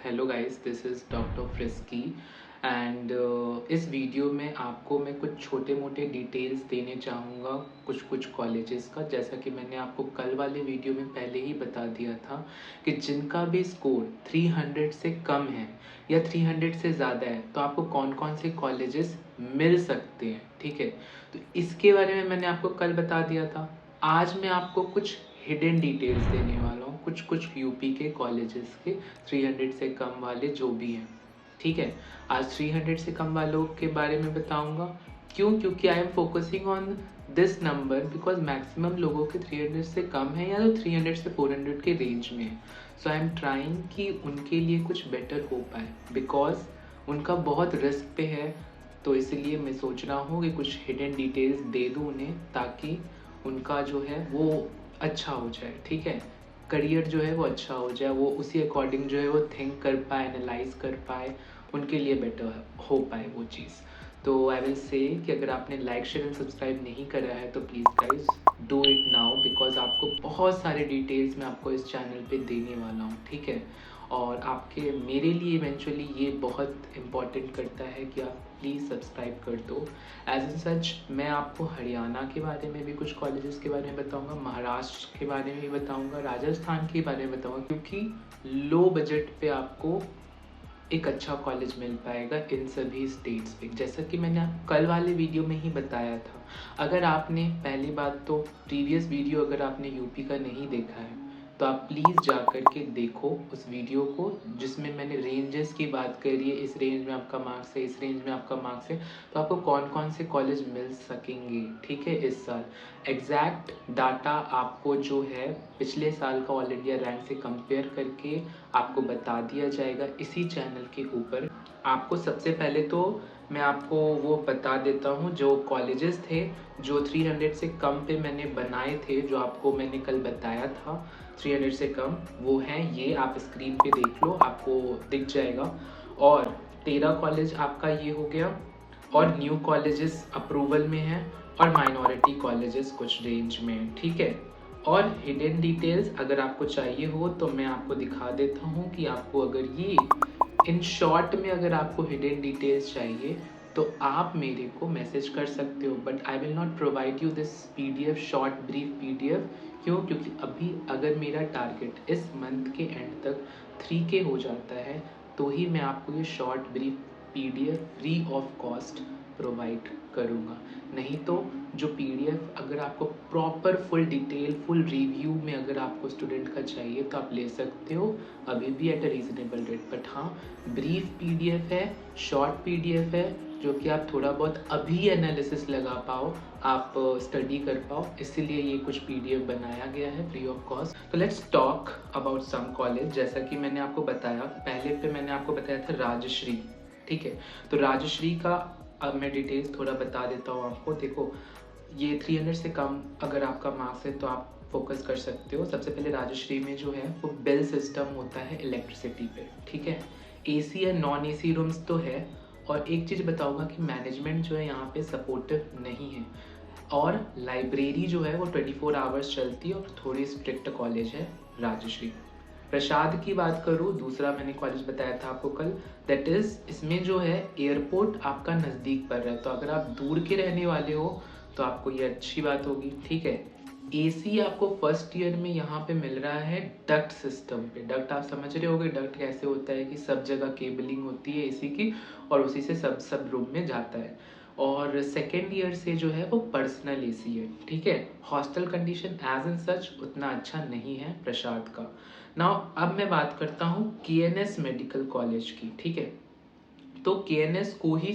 Hello guys, this is doctor frisky and इस video में आपको मैं कुछ छोटे मोटे डिटेल्स देने चाहूँगा कुछ कॉलेजेस का। जैसा कि मैंने आपको कल वाले वीडियो में पहले ही बता दिया था कि जिनका भी स्कोर 300 से कम है या 300 से ज़्यादा है तो आपको कौन कौन से कॉलेजेस मिल सकते हैं। ठीक है, तो इसके बारे में मैंने आपको कल बता दिया था। आज मैं आपको कुछ हिडन डिटेल्स देने वाला हूँ, कुछ यूपी के कॉलेजेस के 300 से कम वाले जो भी हैं। ठीक है, आज 300 से कम वालों के बारे में बताऊंगा। क्यों? क्योंकि I am focusing on this number because maximum लोगों के 300 से कम है या तो 300 से 400 के रेंज में है। सो आई एम ट्राइंग कि उनके लिए कुछ बेटर हो पाए बिकॉज उनका बहुत रिस्क पे है। तो इसलिए मैं सोच रहा हूँ कि कुछ हिडन डिटेल्स दे दूँ उन्हें ताकि उनका जो है वो अच्छा हो जाए। ठीक है, करियर जो है वो अच्छा हो जाए, वो उसी अकॉर्डिंग जो है वो थिंक कर पाए, एनालाइज कर पाए, उनके लिए बेटर हो पाए वो चीज़। तो आई विल से कि अगर आपने लाइक शेयर एंड सब्सक्राइब नहीं करा है तो please guys do it now because आपको बहुत सारे डिटेल्स मैं आपको इस चैनल पे देने वाला हूँ। ठीक है, और आपके मेरे लिए इवेंचुअली ये बहुत इम्पॉर्टेंट करता है कि आप प्लीज़ सब्सक्राइब कर दो। एज इन सच मैं आपको हरियाणा के बारे में भी कुछ कॉलेजेस के बारे में बताऊंगा, महाराष्ट्र के बारे में भी बताऊंगा, राजस्थान के बारे में बताऊंगा, क्योंकि लो बजट पे आपको एक अच्छा कॉलेज मिल पाएगा इन सभी स्टेट्स पे। जैसा कि मैंने कल वाले वीडियो में ही बताया था। अगर आपने पहली बात तो प्रीवियस वीडियो अगर आपने यूपी का नहीं देखा है तो आप प्लीज़ जा कर के देखो उस वीडियो को जिसमें मैंने रेंजेस की बात करी है। इस रेंज में आपका मार्क्स है, इस रेंज में आपका मार्क्स है, तो आपको कौन कौन से कॉलेज मिल सकेंगे। ठीक है, इस साल एग्जैक्ट डाटा आपको जो है पिछले साल का ऑल इंडिया रैंक से कंपेयर करके आपको बता दिया जाएगा इसी चैनल के ऊपर। आपको सबसे पहले तो मैं आपको वो बता देता हूँ जो कॉलेजेस थे जो 300 से कम पे मैंने बनाए थे, जो आपको मैंने कल बताया था 300 से कम, वो हैं ये। आप स्क्रीन पे देख लो, आपको दिख जाएगा। और 13 कॉलेज आपका ये हो गया, और न्यू कॉलेजेस अप्रूवल में हैं, और माइनॉरिटी कॉलेजेस कुछ रेंज में। ठीक है, और हिडन डिटेल्स अगर आपको चाहिए हो तो मैं आपको दिखा देता हूँ कि आपको अगर ये इन शॉर्ट में अगर आपको हिडन डिटेल्स चाहिए तो आप मेरे को मैसेज कर सकते हो, but I will not provide you this PDF, short brief PDF. क्यों? क्योंकि अभी अगर मेरा टारगेट इस मंथ के एंड तक 3K हो जाता है तो ही मैं आपको ये short brief PDF free of cost provide करूँगा। नहीं तो जो पीडीएफ अगर आपको proper full detail full review में अगर आपको स्टूडेंट का चाहिए तो आप ले सकते हो अभी भी at a reasonable rate. But हाँ, ब्रीफ पीडीएफ है, शॉर्ट पीडीएफ है, जो कि आप थोड़ा बहुत अभी एनालिसिस लगा पाओ, आप स्टडी कर पाओ, इसीलिए ये कुछ पीडीएफ बनाया गया है फ्री ऑफ कॉस्ट। तो let's talk about some college. जैसा कि मैंने आपको बताया पहले पे, मैंने आपको बताया था राजश्री। ठीक है, तो राजश्री का अब मैं डिटेल्स थोड़ा बता देता हूँ आपको। देखो, ये 300 से कम अगर आपका मार्क्स है तो आप फोकस कर सकते हो। सबसे पहले राजश्री में जो है वो बिल सिस्टम होता है इलेक्ट्रिसिटी पे। ठीक है, एसी या नॉन एसी रूम्स तो है, और एक चीज़ बताऊंगा कि मैनेजमेंट जो है यहाँ पे सपोर्टिव नहीं है, और लाइब्रेरी जो है वो 24 आवर्स चलती है, और थोड़ी स्ट्रिक्ट कॉलेज है राजश्री। प्रसाद की बात करूँ, दूसरा मैंने कॉलेज बताया था आपको कल, दैट इज़ इसमें जो है एयरपोर्ट आपका नज़दीक पड़ रहा है, तो अगर आप दूर के रहने वाले हो तो आपको ये अच्छी बात होगी। ठीक है, एसी आपको फर्स्ट ईयर में यहाँ पे मिल रहा है डक्ट सिस्टम पे। डक्ट आप समझ रहे होगे, डक्ट कैसे होता है कि सब जगह केबलिंग होती है एसी की, और उसी से सब सब रूम में जाता है। और सेकेंड ईयर से जो है वो पर्सनल एसी है। ठीक है, हॉस्टल कंडीशन एज इन सच उतना अच्छा नहीं है प्रसाद का। नाउ अब मैं बात करता हूँ केएनएस मेडिकल कॉलेज की। ठीक है, तो केएनएस को ही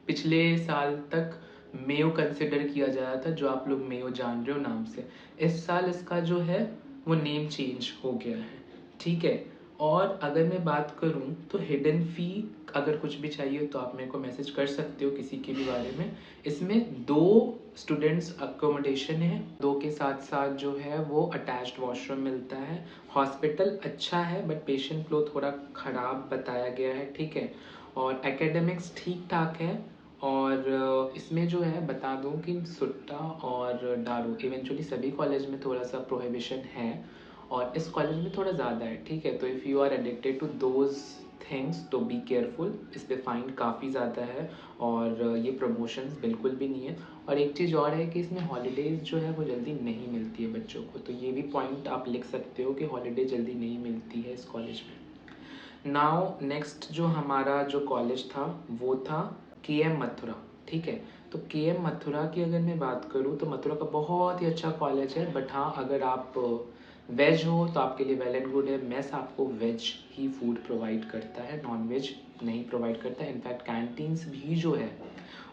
पिछले साल तक मेयो कंसिडर किया जा रहा था, जो आप लोग मेयो जान रहे हो नाम से। इस साल इसका जो है वो नेम चेंज हो गया है। ठीक है, और अगर मैं बात करूं तो हिडन फी अगर कुछ भी चाहिए तो आप मेरे को मैसेज कर सकते हो किसी के भी बारे में। इसमें 2 स्टूडेंट्स अकोमोडेशन है, 2 के साथ साथ जो है वो अटैच्ड वॉशरूम मिलता है। हॉस्पिटल अच्छा है बट पेशेंट फ्लो थोड़ा ख़राब बताया गया है। ठीक है, और एकेडमिक्स ठीक ठाक है। और इसमें जो है बता दूं कि सुट्टा और दारू इवेंचुअली सभी कॉलेज में थोड़ा सा प्रोहिबिशन है, और इस कॉलेज में थोड़ा ज़्यादा है। ठीक है, तो if you are addicted to those things, तो बी केयरफुल। इस पे फाइन काफ़ी ज़्यादा है और ये प्रमोशंस बिल्कुल भी नहीं है। और एक चीज़ और है कि इसमें हॉलीडेज़ जो है वो जल्दी नहीं मिलती है बच्चों को, तो ये भी पॉइंट आप लिख सकते हो कि हॉलीडे जल्दी नहीं मिलती है इस कॉलेज में। नाउ नेक्स्ट जो हमारा जो कॉलेज था वो था KM मथुरा, ठीक है। तो KM मथुरा की अगर मैं बात करूँ तो मथुरा का बहुत ही अच्छा कॉलेज है, बट हाँ अगर आप वेज हो तो आपके लिए वेल एंड गुड है। मेस आपको वेज ही फूड प्रोवाइड करता है, नॉन वेज नहीं प्रोवाइड करता है। इनफैक्ट कैंटीन्स भी जो है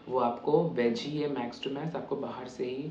वो आपको वेज ही है, मैक्स टू मैक्स आपको बाहर से ही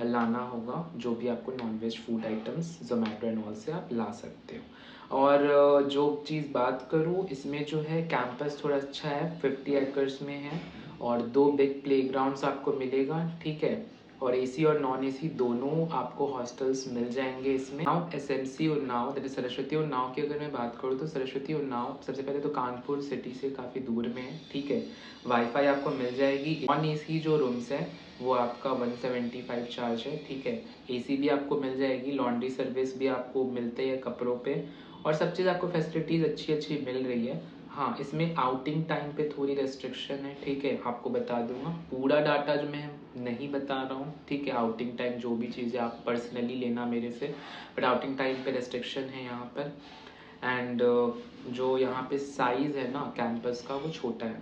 लाना होगा, जो भी आपको non veg food items Zomato and all से आप ला सकते हो। और जो चीज़ बात करूँ इसमें जो है कैंपस थोड़ा अच्छा है, 50 एकर्स में है और 2 बिग प्लेग्राउंड्स आपको मिलेगा, ठीक है। और AC और नॉन AC दोनों आपको हॉस्टल्स मिल जाएंगे इसमें। Now SMC Unnao that is Saraswati Unnao की अगर मैं बात करूँ तो सरस्वती उन्नाव सबसे पहले तो कानपुर सिटी से काफ़ी दूर में है, ठीक है। वाईफाई आपको मिल जाएगी। नॉन AC जो रूम्स है वो आपका 175 चार्ज है, ठीक है। AC भी आपको मिल जाएगी, लॉन्ड्री सर्विस भी आपको मिलते हैं कपड़ों पे, और सब चीज़ आपको फैसिलिटीज़ अच्छी अच्छी मिल रही है। हाँ इसमें आउटिंग टाइम पे थोड़ी रेस्ट्रिक्शन है, ठीक है, आपको बता दूंगा। पूरा डाटा जो मैं नहीं बता रहा हूँ, ठीक है। आउटिंग टाइम जो भी चीज़ें आप पर्सनली लेना मेरे से, बट आउटिंग टाइम पे रेस्ट्रिक्शन है यहाँ पर। एंड जो यहाँ पे साइज़ है ना कैंपस का वो छोटा है,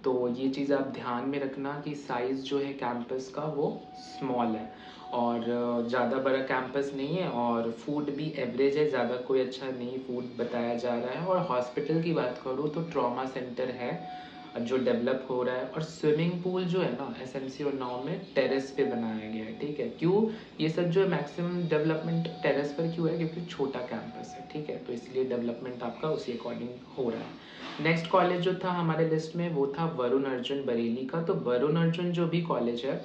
तो ये चीज़ आप ध्यान में रखना कि साइज़ जो है कैंपस का वो स्मॉल है और ज़्यादा बड़ा कैंपस नहीं है। और फूड भी एवरेज है, ज़्यादा कोई अच्छा नहीं फूड बताया जा रहा है। और हॉस्पिटल की बात करूँ तो ट्रॉमा सेंटर है जो डेवलप हो रहा है। और स्विमिंग पूल जो है ना SMC और नाव में टेरेस पे बनाया गया है, ठीक है। क्यों ये सब जो है मैक्सिमम डेवलपमेंट टेरेस पर क्यों है, क्योंकि छोटा कैंपस है, ठीक है, तो इसलिए डेवलपमेंट आपका उसी अकॉर्डिंग हो रहा है। नेक्स्ट कॉलेज जो था हमारे लिस्ट में वो था वरुण अर्जुन बरेली का। तो वरुण अर्जुन जो भी कॉलेज है,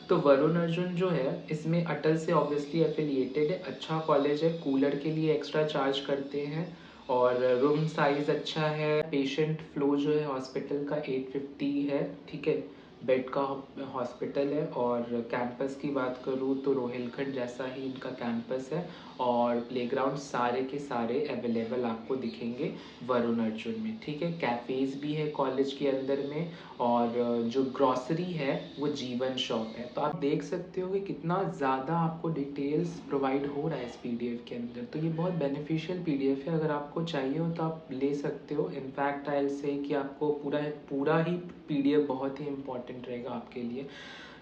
तो वरुण अर्जुन जो है इसमें अटल से ऑब्वियसली एफिलिएटेड है, अच्छा कॉलेज है। कूलर के लिए एक्स्ट्रा चार्ज करते हैं और रूम साइज अच्छा है। पेशेंट फ्लो जो है हॉस्पिटल का 850 है, ठीक है, बेड का हॉस्पिटल है। और कैंपस की बात करूँ तो रोहिलखंड जैसा ही इनका कैंपस है और प्लेग्राउंड सारे के सारे अवेलेबल आपको दिखेंगे वरुण अर्जुन में, ठीक है। कैफ़ेज़ भी है कॉलेज के अंदर में और जो ग्रॉसरी है वो जीवन शॉप है। तो आप देख सकते हो कि कितना ज़्यादा आपको डिटेल्स प्रोवाइड हो रहा है इस PDF के अंदर। तो ये बहुत बेनिफिशियल PDF है, अगर आपको चाहिए हो तो आप ले सकते हो। इनफैक्ट आई विल से कि आपको पूरा ही PDF बहुत ही इम्पॉर्टेंट रहेगा आपके लिए।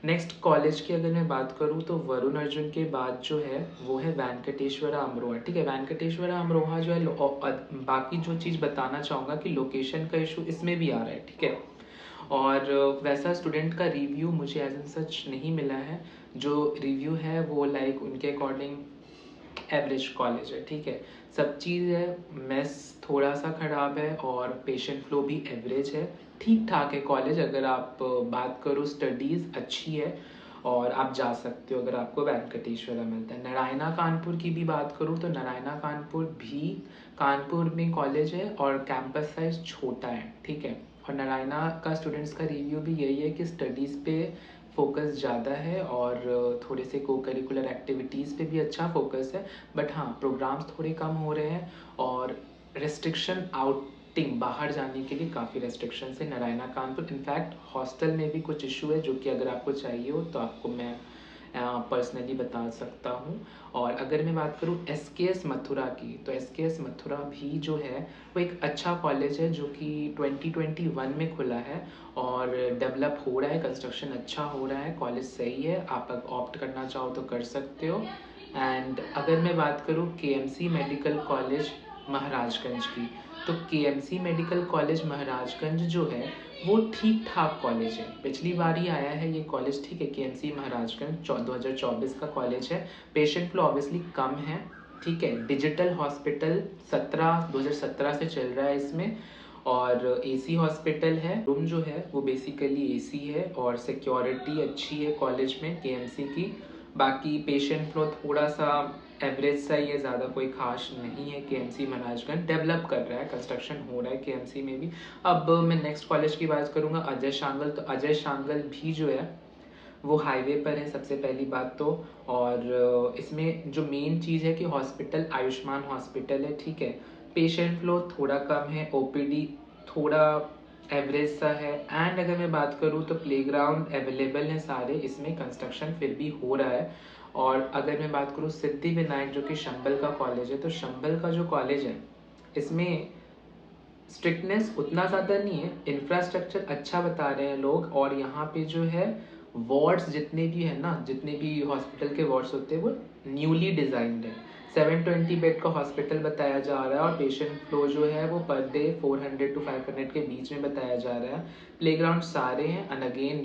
नेक्स्ट कॉलेज की अगर मैं बात करूँ तो वरुण अर्जुन के बाद जो है वो है वेंकटेश्वरा अमरोहा, ठीक है। वेंकटेश्वरा अमरोहा जो है बाकी जो चीज़ बताना चाहूँगा कि लोकेशन का इशू इसमें भी आ रहा है, ठीक है। और वैसा स्टूडेंट का रिव्यू मुझे एज एन सच नहीं मिला है। जो रिव्यू है वो लाइक उनके अकॉर्डिंग एवरेज कॉलेज है, ठीक है। सब चीज़ है, मेस थोड़ा सा ख़राब है और पेशेंट फ्लो भी एवरेज है, ठीक ठाक है कॉलेज। अगर आप बात करो स्टडीज़ अच्छी है और आप जा सकते हो अगर आपको वेंकटेश्वरा मिलता है। नारायणा कानपुर की भी बात करूँ तो नारायणा कानपुर भी कानपुर में कॉलेज है और कैंपस साइज छोटा है, ठीक है। और नारायणा का स्टूडेंट्स का रिव्यू भी यही है कि स्टडीज़ पे फोकस ज़्यादा है और थोड़े से को करिकुलर एक्टिविटीज़ पे भी अच्छा फोकस है। बट हाँ प्रोग्राम्स थोड़े कम हो रहे हैं और रेस्ट्रिक्शन आउटिंग बाहर जाने के लिए काफ़ी रेस्ट्रिक्शन है नारायणा कानपुर। इनफैक्ट हॉस्टल में भी कुछ इशू है जो कि अगर आपको चाहिए हो तो आपको मैं पर्सनली बता सकता हूँ। और अगर मैं बात करूँ SKS मथुरा की, तो SKS मथुरा भी जो है वो एक अच्छा कॉलेज है जो कि 2021 में खुला है और डेवलप हो रहा है, कंस्ट्रक्शन अच्छा हो रहा है, कॉलेज सही है, आप ऑप्ट करना चाहो तो कर सकते हो। एंड अगर मैं बात करूँ KMC मेडिकल कॉलेज महाराजगंज की, तो KMC मेडिकल कॉलेज महाराजगंज जो है वो ठीक ठाक कॉलेज है, पिछली बार ही आया है ये कॉलेज, ठीक है। KMC महाराजगंज 2024 का कॉलेज है। पेशेंट फ्लो ऑब्वियसली कम है, ठीक है। डिजिटल हॉस्पिटल 2017 से चल रहा है इसमें और AC हॉस्पिटल है। रूम जो है वो बेसिकली AC है और सिक्योरिटी अच्छी है कॉलेज में KMC की। बाकी पेशेंट फ्लो थोड़ा सा एवरेज सा ही है, ज़्यादा कोई खास नहीं है। KMC महाराजगंज डेवलप कर रहा है, कंस्ट्रक्शन हो रहा है KMC में भी। अब मैं नेक्स्ट कॉलेज की बात करूँगा अजय शांगल, तो अजय शांगल भी जो है वो हाईवे पर है सबसे पहली बात तो। और इसमें जो मेन चीज़ है कि हॉस्पिटल आयुष्मान हॉस्पिटल है, ठीक है। पेशेंट फ्लो थोड़ा कम है, ओपीडी थोड़ा एवरेज सा है। एंड अगर मैं बात करूँ तो प्लेग्राउंड अवेलेबल हैं सारे, इसमें कंस्ट्रक्शन फिर भी हो रहा है। और अगर मैं बात करूँ सिद्धिविनायक जो कि शंबल का कॉलेज है, तो शंबल का जो कॉलेज है इसमें स्ट्रिक्टनेस उतना ज़्यादा नहीं है, इंफ्रास्ट्रक्चर अच्छा बता रहे हैं लोग। और यहाँ पे जो है वार्ड्स जितने भी है ना, जितने भी हॉस्पिटल के वार्ड्स होते हैं वो न्यूली डिज़ाइंड है। 720 बेड का हॉस्पिटल बताया जा रहा है और पेशेंट फ्लो जो है वो पर डे 400 to 500 के बीच में बताया जा रहा है। प्लेग्राउंड सारे हैं एंड अगेन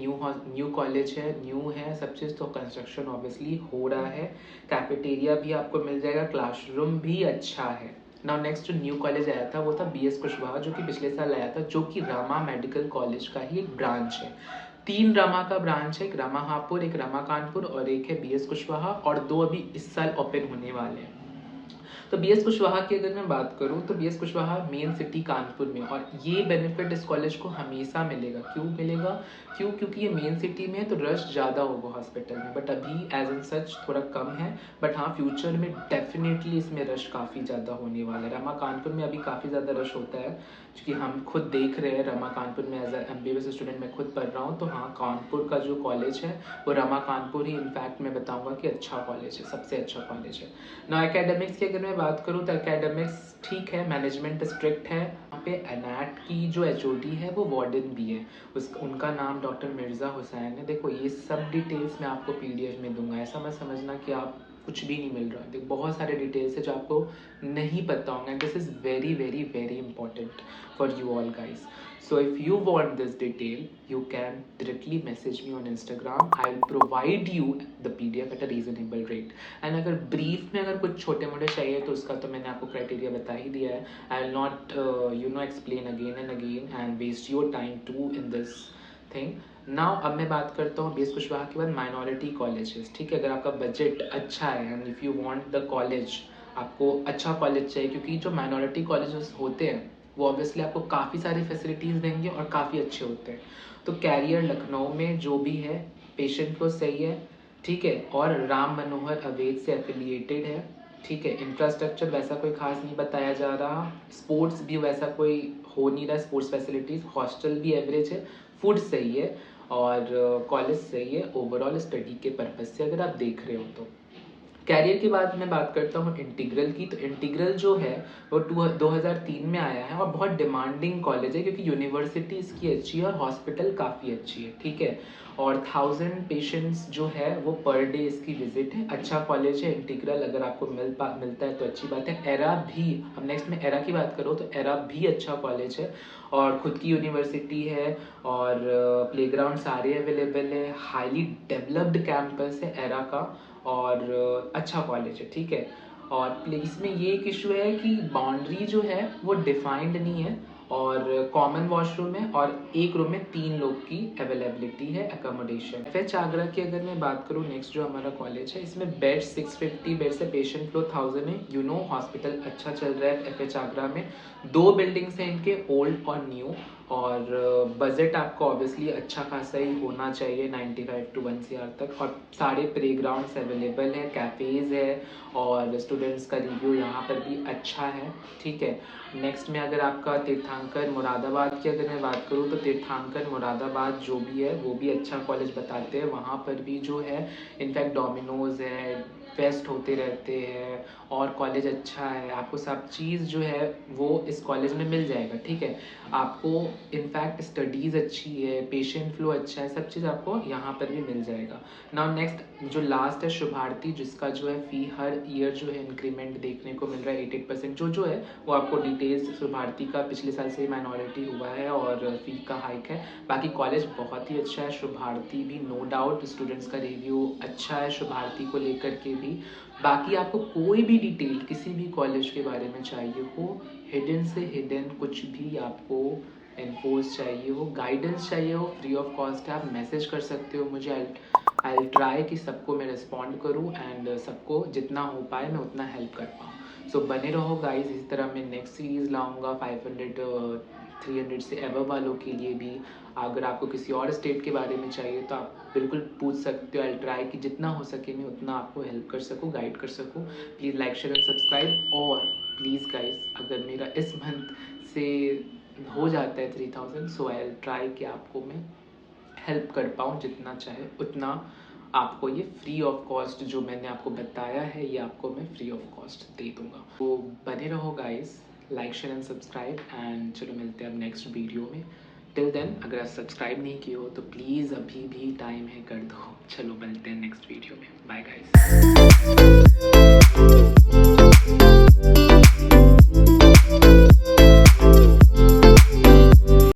न्यू कॉलेज है, न्यू है सब चीज़, तो कंस्ट्रक्शन ऑब्वियसली हो रहा है। कैफेटेरिया भी आपको मिल जाएगा, क्लासरूम भी अच्छा है। नाउ नेक्स्ट जो न्यू कॉलेज आया था वो था BS कुशवाहा, जो कि पिछले साल आया था, जो कि रामा मेडिकल कॉलेज का ही एक ब्रांच है। 3 रामा का ब्रांच है, एक रामा हापुड़, एक रामा कानपुर और एक है BS कुशवाहा, और 2 अभी इस साल ओपन होने वाले हैं। तो BS कुशवाहा की अगर मैं बात करूँ तो BS Kushwaha main city Kanpur में, और ये बेनिफिट इस कॉलेज को हमेशा मिलेगा। क्यों मिलेगा? क्योंकि ये मेन सिटी में है तो रश ज़्यादा होगा हॉस्पिटल में, बट अभी एज एन सच थोड़ा कम है। बट हाँ, फ्यूचर में डेफिनेटली इसमें रश काफ़ी ज़्यादा होने वाला है। रमा कानपुर में अभी काफ़ी ज़्यादा रश होता है, क्योंकि हम खुद देख रहे हैं रमा कानपुर में, एज MBBS स्टूडेंट मैं खुद पढ़ रहा हूँ। तो हाँ, कानपुर का जो कॉलेज है वो रमा कानपुर ही इनफैक्ट मैं बताऊँगा कि अच्छा कॉलेज है, सबसे अच्छा कॉलेज है ना। एकेडमिक्स की अगर मैं बात करूँ तो एकेडमिक्स ठीक है, मैनेजमेंट स्ट्रिक्ट है। यहाँ पे एनैट की जो HOD है वो वार्डन भी है, उनका नाम डॉक्टर मिर्ज़ा हुसैन है। देखो ये सब डिटेल्स मैं आपको PDF में दूंगा, ऐसा मत समझना कि आप कुछ भी नहीं मिल रहा है। देखो बहुत सारे डिटेल्स है जो आपको नहीं पता होंगे, this is very very very important for you all guys. So if you want this detail, you can directly message me on Instagram. I'll provide you the PDF at a reasonable rate. And अगर brief में अगर कुछ छोटे मोटे चाहिए तो उसका तो मैंने आपको क्राइटेरिया बता ही दिया है। I will not explain again and again and waste your time too in this thing. Now अब मैं बात करता हूँ BS कुशवाहा के बाद माइनॉरिटी कॉलेजेस। ठीक है, अगर आपका बजट अच्छा है and if you want the college, आपको अच्छा कॉलेज चाहिए, क्योंकि जो माइनॉरिटी कॉलेजेस होते हैं वो ऑब्वियसली आपको काफ़ी सारी फैसिलिटीज़ देंगे और काफ़ी अच्छे होते हैं। तो कैरियर लखनऊ में जो भी है, पेशेंट फ्लो सही है, ठीक है, और राम मनोहर अवेद से एफिलिएटेड है, ठीक है। इंफ्रास्ट्रक्चर वैसा कोई खास नहीं बताया जा रहा, स्पोर्ट्स भी वैसा कोई हो नहीं रहा, स्पोर्ट्स फैसिलिटीज़, हॉस्टल भी एवरेज है, फूड सही है और कॉलेज सही है ओवरऑल स्टडी के पर्पज़ से अगर आप देख रहे हो तो। कैरियर के बाद मैं बात करता हूँ इंटीग्रल की। तो इंटीग्रल जो है वो 2003 में आया है और बहुत डिमांडिंग कॉलेज है, क्योंकि यूनिवर्सिटी इसकी अच्छी है और हॉस्पिटल काफ़ी अच्छी है, ठीक है। और 1000 पेशेंट्स जो है वो पर डे इसकी विजिट है, अच्छा कॉलेज है इंटीग्रल। अगर आपको मिलता है तो अच्छी बात है। एरा भी, अब नेक्स्ट में एरा की बात करो तो एरा भी अच्छा कॉलेज है और खुद की यूनिवर्सिटी है और प्लेग्राउंड सारे अवेलेबल है, हाईली डेवलप्ड कैंपस है एरा का और अच्छा कॉलेज है, ठीक है। और इसमें ये एक इशू है कि बाउंड्री जो है वो डिफाइंड नहीं है और कॉमन वॉशरूम है और एक रूम में 3 लोग की अवेलेबिलिटी है अकोमोडेशन। FH आगरा की अगर मैं बात करूँ, नेक्स्ट जो हमारा कॉलेज है, इसमें बेड 650 बेड से पेशेंट फ्लो 1000 है। हॉस्पिटल अच्छा चल रहा है FH आगरा में। 2 बिल्डिंग्स हैं इनके, ओल्ड और न्यू, और बजट आपको ऑब्वियसली अच्छा खासा ही होना चाहिए 95 to 1 CR तक। और सारे प्लेग्राउंड्स अवेलेबल है, कैफ़ेज़ है और स्टूडेंट्स का रिव्यू यहाँ पर भी अच्छा है, ठीक है। नेक्स्ट में अगर आपका तीर्थंकर मुरादाबाद की अगर मैं बात करूँ तो तीर्थंकर मुरादाबाद जो भी है वो भी अच्छा कॉलेज बताते हैं। वहाँ पर भी जो है इनफैक्ट डोमिनोज़ है, फेस्ट होते रहते हैं और कॉलेज अच्छा है। आपको सब चीज़ जो है वो इस कॉलेज में मिल जाएगा, ठीक है। आपको इनफैक्ट स्टडीज़ अच्छी है, पेशेंट फ्लो अच्छा है, सब चीज़ आपको यहाँ पर भी मिल जाएगा। नाउ नेक्स्ट जो लास्ट है शुभारती, जिसका जो है फ़ी हर ईयर जो है इंक्रीमेंट देखने को मिल रहा है 88%। जो है वो आपको डिटेल्स, शुभारती का पिछले साल से माइनॉरिटी हुआ है और फ़ी का हाइक है। बाकी कॉलेज बहुत ही अच्छा है, शुभारती भी नो डाउट, स्टूडेंट्स का रिव्यू अच्छा है शुभारती को लेकर के भी। बाकी आपको कोई भी डिटेल किसी भी कॉलेज के बारे में चाहिए हो, हिडन से हिडन कुछ भी आपको इन्फोर्स चाहिए हो, गाइडेंस चाहिए हो, फ्री ऑफ कॉस्ट है, आप मैसेज कर सकते हो मुझे। आई विल ट्राई कि सबको मैं रिस्पॉन्ड करूँ एंड सबको जितना हो पाए मैं उतना हेल्प कर पाऊँ। सो बने रहो गाइज, इसी तरह मैं नेक्स्ट सीरीज़ लाऊंगा 500 300 से एबव वालों के लिए भी। अगर आपको किसी और स्टेट के बारे में चाहिए तो आप बिल्कुल पूछ सकते हो। आई ट्राई कि जितना हो सके मैं उतना आपको हेल्प कर सकूँ, गाइड कर सकूँ। Please like share and subscribe. और प्लीज़ गाइस, अगर मेरा इस मंथ से हो जाता है 3000, सो आई विल ट्राई कि आपको मैं हेल्प कर पाऊँ जितना चाहे उतना। आपको ये फ्री ऑफ कॉस्ट जो मैंने आपको बताया है, ये आपको मैं फ्री ऑफ कॉस्ट दे दूँगा। तो बने रहो guys, like share and subscribe, and चलो मिलते हैं अब नेक्स्ट वीडियो में। टिल देन अगर आप सब्सक्राइब नहीं किए हो तो प्लीज़ अभी भी टाइम है, कर दो। चलो मिलते हैं नेक्स्ट वीडियो में, बाय गाइस।